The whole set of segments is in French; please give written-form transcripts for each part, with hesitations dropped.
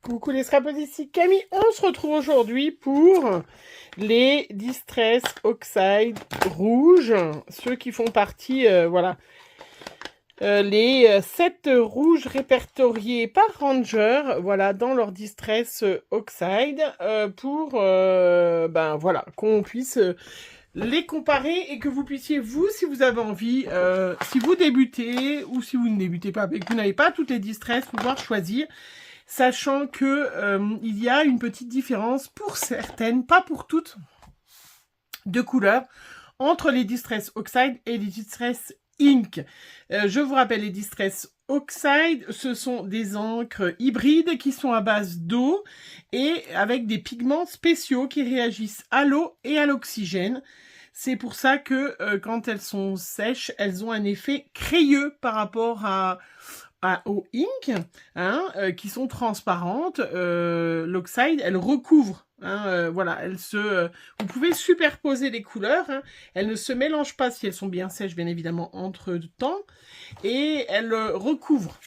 Coucou les scrappers, ici Camille. On se retrouve aujourd'hui pour les Distress Oxide rouges, ceux qui font partie, voilà, les 7 rouges répertoriés par Ranger, voilà, dans leur Distress Oxide, pour, ben voilà, qu'on puisse les comparer et que vous puissiez, vous, si vous avez envie, si vous débutez ou si vous ne débutez pas, mais que vous n'avez pas toutes les Distress, pouvoir choisir. Sachant que il y a une petite différence pour certaines, pas pour toutes, de couleurs entre les Distress Oxide et les Distress Ink. Je vous rappelle, les Distress Oxide, ce sont des encres hybrides qui sont à base d'eau et avec des pigments spéciaux qui réagissent à l'eau et à l'oxygène. C'est pour ça que quand elles sont sèches, elles ont un effet crayeux par rapport aux ink, hein, qui sont transparentes. L'oxide, elle recouvre. Hein, voilà, vous pouvez superposer les couleurs. Hein, elles ne se mélangent pas si elles sont bien sèches, bien évidemment, entre temps. Et elles recouvrent.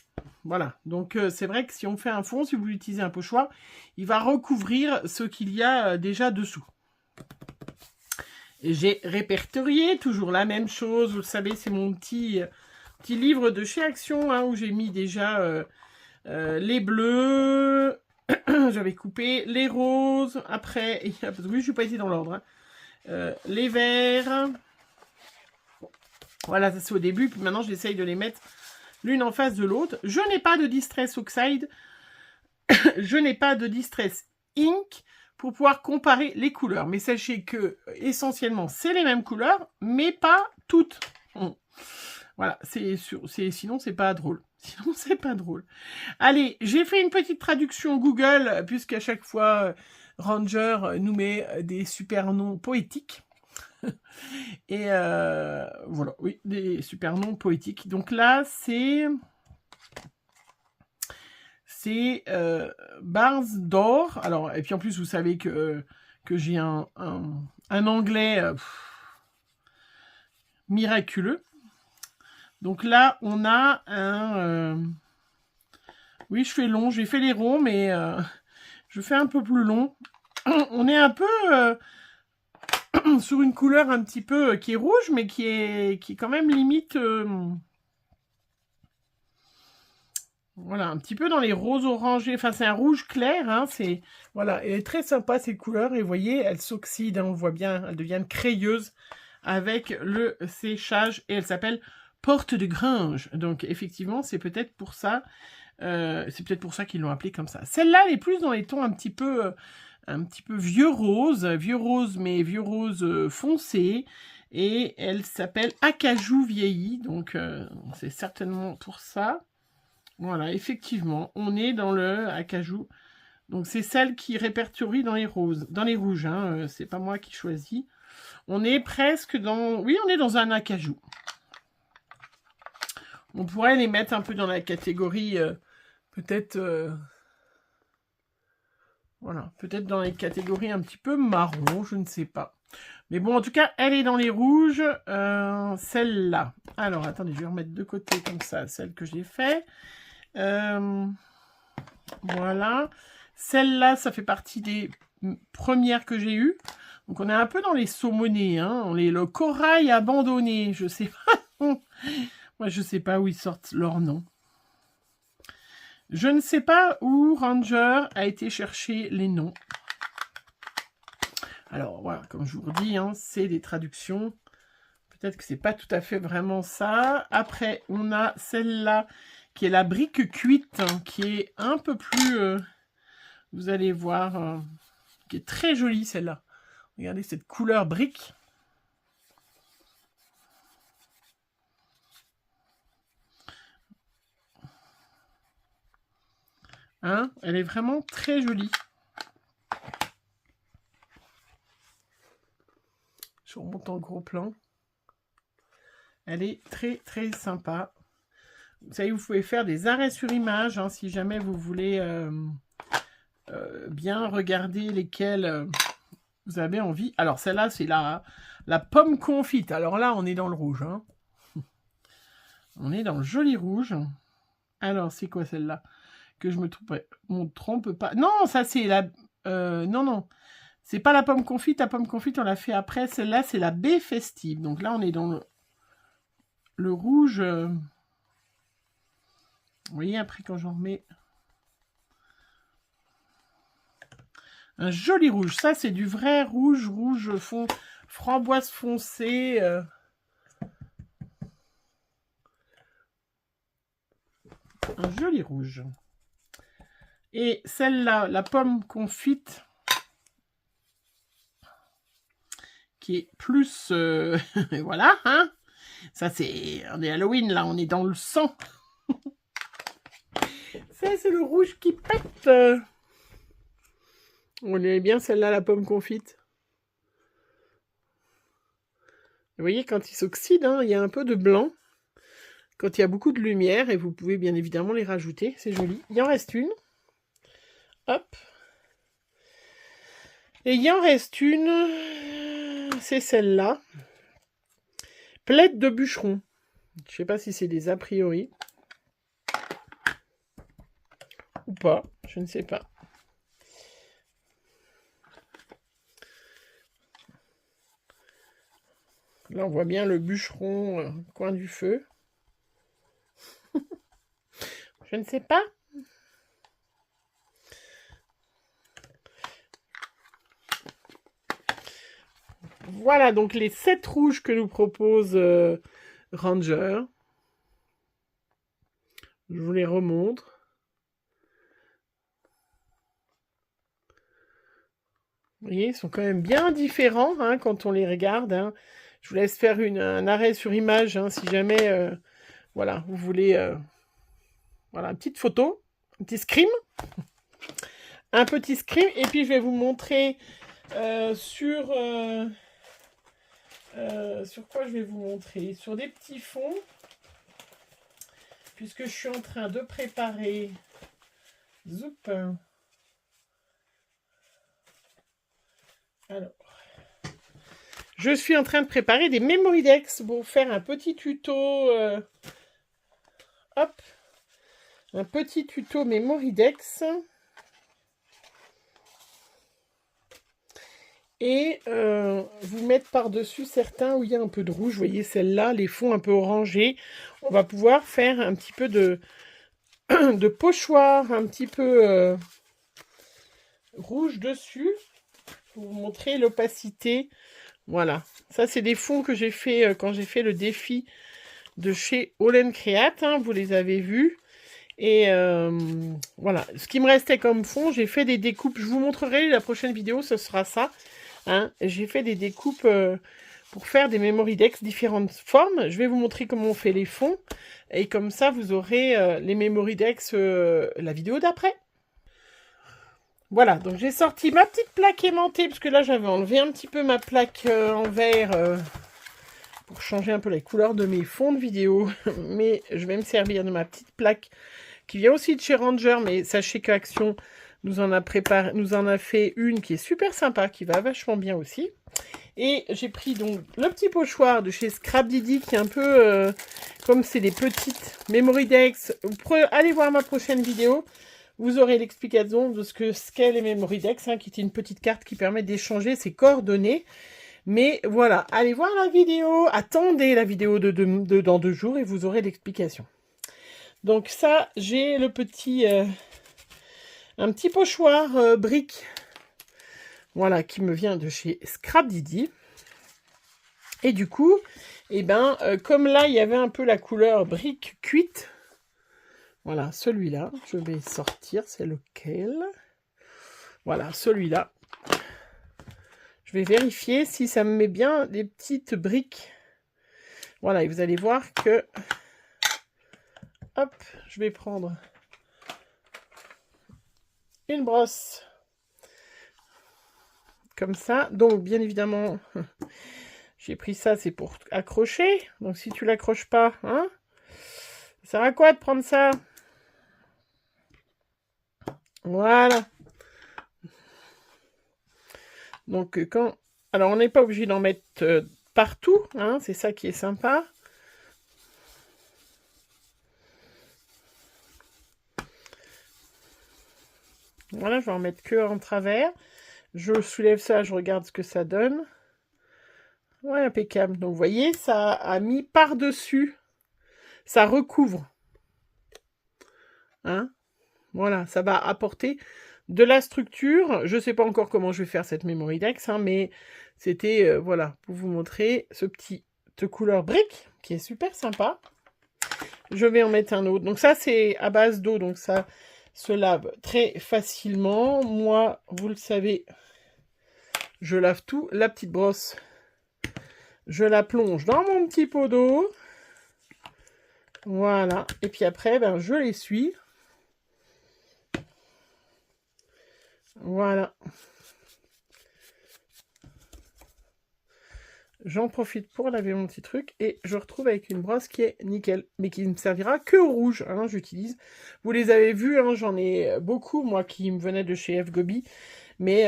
Voilà, donc c'est vrai que si on fait un fond, si vous utilisez un pochoir, il va recouvrir ce qu'il y a déjà dessous. J'ai répertorié toujours la même chose. Vous le savez, c'est mon petit livre de chez Action, hein, où j'ai mis déjà les bleus. J'avais coupé les roses. Après, parce que oui, je suis pas été dans l'ordre. Hein, les verts. Voilà, ça c'est au début. Puis maintenant, j'essaye de les mettre l'une en face de l'autre. Je n'ai pas de Distress Oxide. Je n'ai pas de Distress Ink pour pouvoir comparer les couleurs. Mais sachez que, essentiellement, c'est les mêmes couleurs, mais pas toutes. Voilà, sinon c'est pas drôle. Sinon c'est pas drôle. Allez, j'ai fait une petite traduction Google, puisqu'à chaque fois, Ranger nous met des super noms poétiques. Et voilà, oui, des super noms poétiques. Donc là, c'est Barnes d'or. Alors, et puis en plus, vous savez que j'ai un anglais miraculeux. Donc là, on a un... Oui, je fais long, j'ai fait les ronds, mais je fais un peu plus long. On est un peu sur une couleur un petit peu qui est rouge, mais qui est quand même limite... voilà, un petit peu dans les roses orangés. Enfin, c'est un rouge clair. Hein, voilà, elle est très sympa, ces couleurs. Et vous voyez, elle s'oxyde, hein, on voit bien, elle devient crayeuse avec le séchage. Et elle s'appelle... Porte de Grange. Donc, effectivement, c'est peut-être pour ça. Qu'ils l'ont appelée comme ça. Celle-là, elle est plus dans les tons un petit peu vieux rose, mais vieux rose foncé. Et elle s'appelle Acajou vieilli. Donc, c'est certainement pour ça. Voilà, effectivement, on est dans le Acajou. Donc, c'est celle qui répertorie dans les roses, dans les rouges. Hein, c'est pas moi qui choisis. On est presque dans... Oui, on est dans un Acajou. On pourrait les mettre un peu dans la catégorie, peut-être, voilà, peut-être dans les catégories un petit peu marron, je ne sais pas. Mais bon, en tout cas, elle est dans les rouges, celle-là. Alors, attendez, je vais remettre de côté comme ça, celle que j'ai fait. Voilà. Celle-là, ça fait partie des premières que j'ai eues. Donc, on est un peu dans les saumonés, hein. On est le corail abandonné, je sais pas. Moi, je ne sais pas où ils sortent leur nom. Je ne sais pas où Ranger a été chercher les noms. Alors, voilà, comme je vous le dis, hein, c'est des traductions. Peut-être que c'est pas tout à fait vraiment ça. Après, on a celle-là, qui est la brique cuite, hein, qui est un peu plus... vous allez voir, qui est très jolie, celle-là. Regardez cette couleur brique. Hein, elle est vraiment très jolie. Je remonte en gros plan. Elle est très très sympa. Vous savez, vous pouvez faire des arrêts sur image, hein, si jamais vous voulez bien regarder lesquels vous avez envie. Alors celle-là, c'est la pomme confite. Alors là, on est dans le rouge. Hein. On est dans le joli rouge. Alors, c'est quoi celle-là? que je me trompe pas. Non, ça c'est la... non, non. C'est pas la pomme confite. La pomme confite, on l'a fait après. Celle-là, c'est la baie festive. Donc là, on est dans le rouge. Vous voyez, après, quand j'en remets... Un joli rouge. Ça, c'est du vrai rouge, framboise foncée. Un joli rouge. Et celle-là, la pomme confite, qui est plus... voilà, hein. Ça, c'est... On est Halloween, là, on est dans le sang. Ça, c'est le rouge qui pète. On aimait bien celle-là, la pomme confite. Vous voyez, quand il s'oxyde, hein, il y a un peu de blanc. Quand il y a beaucoup de lumière, et vous pouvez bien évidemment les rajouter. C'est joli. Il en reste une. Hop. Et il en reste une. C'est celle-là. Plaide de bûcheron. Je ne sais pas si c'est des a priori. Ou pas. Je ne sais pas. Là, on voit bien le bûcheron coin du feu. Je ne sais pas. Voilà donc les 7 rouges que nous propose Ranger. Je vous les remontre. Vous voyez, ils sont quand même bien différents hein, quand on les regarde. Hein. Je vous laisse faire un arrêt sur image hein, si jamais voilà, vous voulez voilà, une petite photo, un petit scream. Un petit scream. Et puis je vais vous montrer sur quoi je vais vous montrer. Sur des petits fonds. Puisque je suis en train de préparer. Zoup. Alors. Je suis en train de préparer des Memoridex pour faire un petit tuto. Hop. Un petit tuto Memoridex. Et vous mettre par-dessus certains où il y a un peu de rouge. Vous voyez celle-là, les fonds un peu orangés. On va pouvoir faire un petit peu de pochoir, un petit peu rouge dessus. Pour vous montrer l'opacité. Voilà. Ça, c'est des fonds que j'ai fait quand j'ai fait le défi de chez All Create. Hein, vous les avez vus. Et voilà. Ce qui me restait comme fond, j'ai fait des découpes. Je vous montrerai la prochaine vidéo, ce sera ça. Hein, j'ai fait des découpes pour faire des Memoridex différentes formes. Je vais vous montrer comment on fait les fonds. Et comme ça, vous aurez les Memoridex la vidéo d'après. Voilà, donc j'ai sorti ma petite plaque aimantée. Parce que là, j'avais enlevé un petit peu ma plaque en verre pour changer un peu la couleur de mes fonds de vidéo. Mais je vais me servir de ma petite plaque qui vient aussi de chez Ranger. Mais sachez qu'Action nous en a fait une qui est super sympa, qui va vachement bien aussi. Et j'ai pris donc le petit pochoir de chez Scrap Didi, qui est un peu comme c'est des petites Memoridex. Allez voir ma prochaine vidéo, vous aurez l'explication de ce qu'est les Memoridex, hein, qui est une petite carte qui permet d'échanger ses coordonnées. Mais voilà, allez voir la vidéo, attendez la vidéo dans 2 jours et vous aurez l'explication. Donc ça, j'ai le petit... un petit pochoir brique, voilà, qui me vient de chez Scrap Didi. Et du coup, eh ben, comme là, il y avait un peu la couleur brique cuite, voilà, celui-là, je vais sortir, c'est lequel? Voilà, celui-là. Je vais vérifier si ça me met bien des petites briques. Voilà, et vous allez voir que... Hop, je vais prendre... une brosse comme ça. Donc bien évidemment j'ai pris ça, c'est pour accrocher. Donc si tu l'accroches pas, hein, ça sert à quoi de prendre ça? Voilà. Donc quand... Alors on n'est pas obligé d'en mettre partout, hein, c'est ça qui est sympa. Voilà, je vais en mettre que en travers. Je soulève ça, je regarde ce que ça donne. Ouais, impeccable. Donc, vous voyez, ça a mis par-dessus. Ça recouvre. Hein? Voilà, ça va apporter de la structure. Je ne sais pas encore comment je vais faire cette Memory Dex, hein, mais c'était, voilà, pour vous montrer ce petit couleur brique, qui est super sympa. Je vais en mettre un autre. Donc ça, c'est à base d'eau, donc ça se lave très facilement. Moi, vous le savez, je lave tout. La petite brosse, je la plonge dans mon petit pot d'eau. Voilà. Et puis après, ben, je l'essuie. Voilà. J'en profite pour laver mon petit truc et je retrouve avec une brosse qui est nickel, mais qui ne servira que au rouge, hein, j'utilise. Vous les avez vus, hein, j'en ai beaucoup, moi, qui me venaient de chez F-Gobi, mais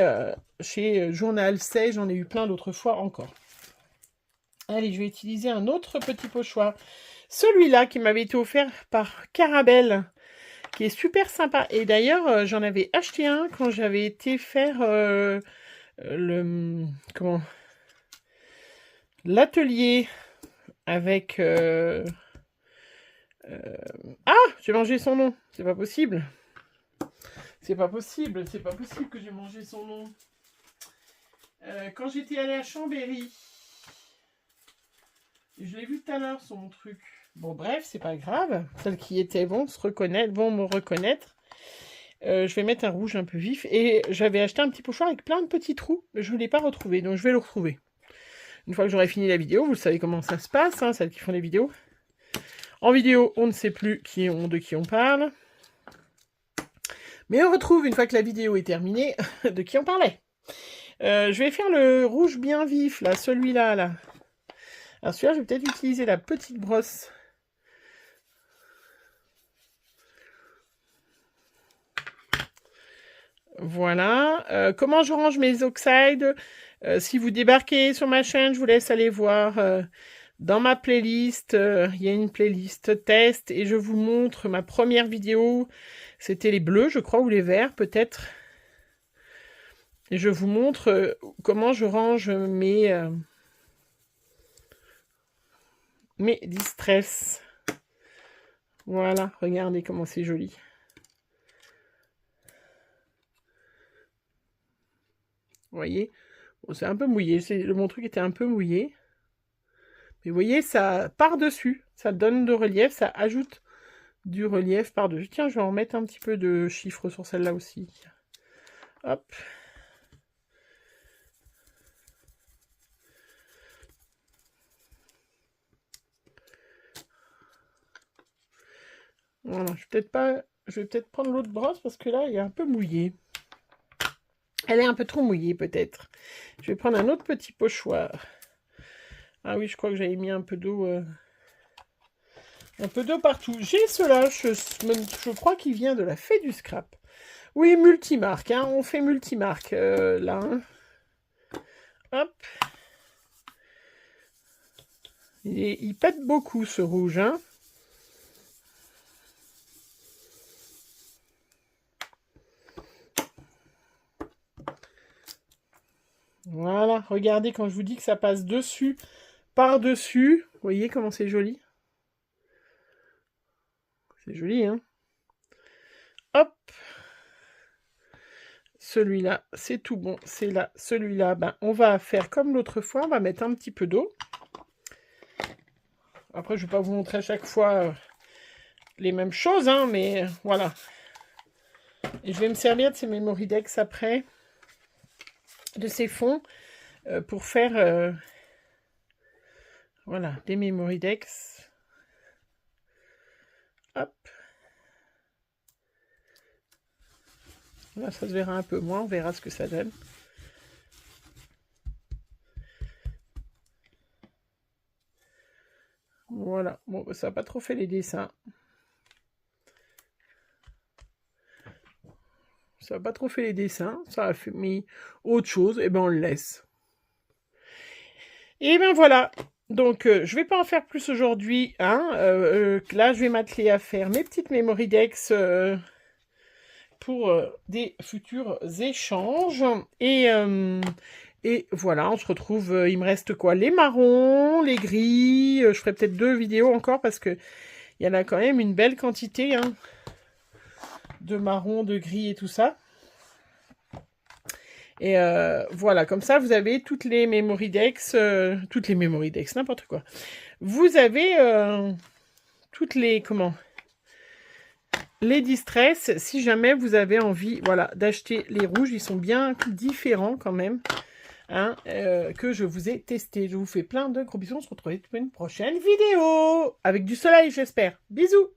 chez Journal C, j'en ai eu plein d'autres fois encore. Allez, je vais utiliser un autre petit pochoir. Celui-là qui m'avait été offert par Carabelle, qui est super sympa. Et d'ailleurs, j'en avais acheté un quand j'avais été faire l'atelier avec... Ah, j'ai mangé son nom. C'est pas possible. C'est pas possible que j'ai mangé son nom. Quand j'étais allée à Chambéry. Je l'ai vu tout à l'heure, son truc. Bon, bref, c'est pas grave. Celles qui étaient vont me reconnaître. Je vais mettre un rouge un peu vif. Et j'avais acheté un petit pochoir avec plein de petits trous. Je ne l'ai pas retrouvé, donc je vais le retrouver. Une fois que j'aurai fini la vidéo, vous savez comment ça se passe, hein, celles qui font les vidéos. En vidéo, on ne sait plus de qui on parle. Mais on retrouve, une fois que la vidéo est terminée, de qui on parlait. Je vais faire le rouge bien vif, là, celui-là, là. Alors celui-là, je vais peut-être utiliser la petite brosse. Voilà. Comment je range mes oxydes? Si vous débarquez sur ma chaîne, je vous laisse aller voir dans ma playlist. Il y a une playlist test et je vous montre ma première vidéo. C'était les bleus, je crois, ou les verts, peut-être. Et je vous montre comment je range mes distress. Voilà, regardez comment c'est joli. Vous voyez, bon, c'est un peu mouillé. Mon truc était un peu mouillé. Mais vous voyez, ça par-dessus. Ça donne de relief, ça ajoute du relief par-dessus. Tiens, je vais en mettre un petit peu de chiffre sur celle-là aussi. Hop. Voilà, je vais peut-être prendre l'autre brosse parce que là, il est un peu mouillé. Elle est un peu trop mouillée, peut-être. Je vais prendre un autre petit pochoir. Ah oui, je crois que j'avais mis un peu d'eau partout. J'ai cela, je crois qu'il vient de la Fée du Scrap. Oui, multimarque, hein, on fait multimarque, là. Hein. Hop. Il pète beaucoup, ce rouge, hein. Voilà, regardez quand je vous dis que ça passe dessus, par-dessus. Vous voyez comment c'est joli? C'est joli, hein? Hop. Celui-là, c'est tout bon. C'est là, celui-là, ben, on va faire comme l'autre fois. On va mettre un petit peu d'eau. Après, je ne vais pas vous montrer à chaque fois les mêmes choses, hein, mais voilà. Et je vais me servir de ces Memory Dex après, de ces fonds, pour faire voilà, des Memory Dex. Hop. Là, ça se verra un peu moins, on verra ce que ça donne. Voilà, bon, ça n'a pas trop fait les dessins. Ça n'a pas trop fait les dessins, ça a fait mis autre chose, et ben on le laisse. Et ben voilà, donc je vais pas en faire plus aujourd'hui, hein. Là je vais m'atteler à faire mes petites Memory Dex pour des futurs échanges. Et voilà, on se retrouve, il me reste quoi? Les marrons, les gris, je ferai peut-être 2 vidéos encore parce que il y en a quand même une belle quantité hein, de marrons, de gris et tout ça. Et voilà, comme ça, vous avez toutes les memory decks, n'importe quoi. Vous avez toutes les, les distress, si jamais vous avez envie, voilà, d'acheter les rouges, ils sont bien différents quand même. Hein, que je vous ai testé. Je vous fais plein de gros bisous. On se retrouve pour une prochaine vidéo. Avec du soleil, j'espère. Bisous!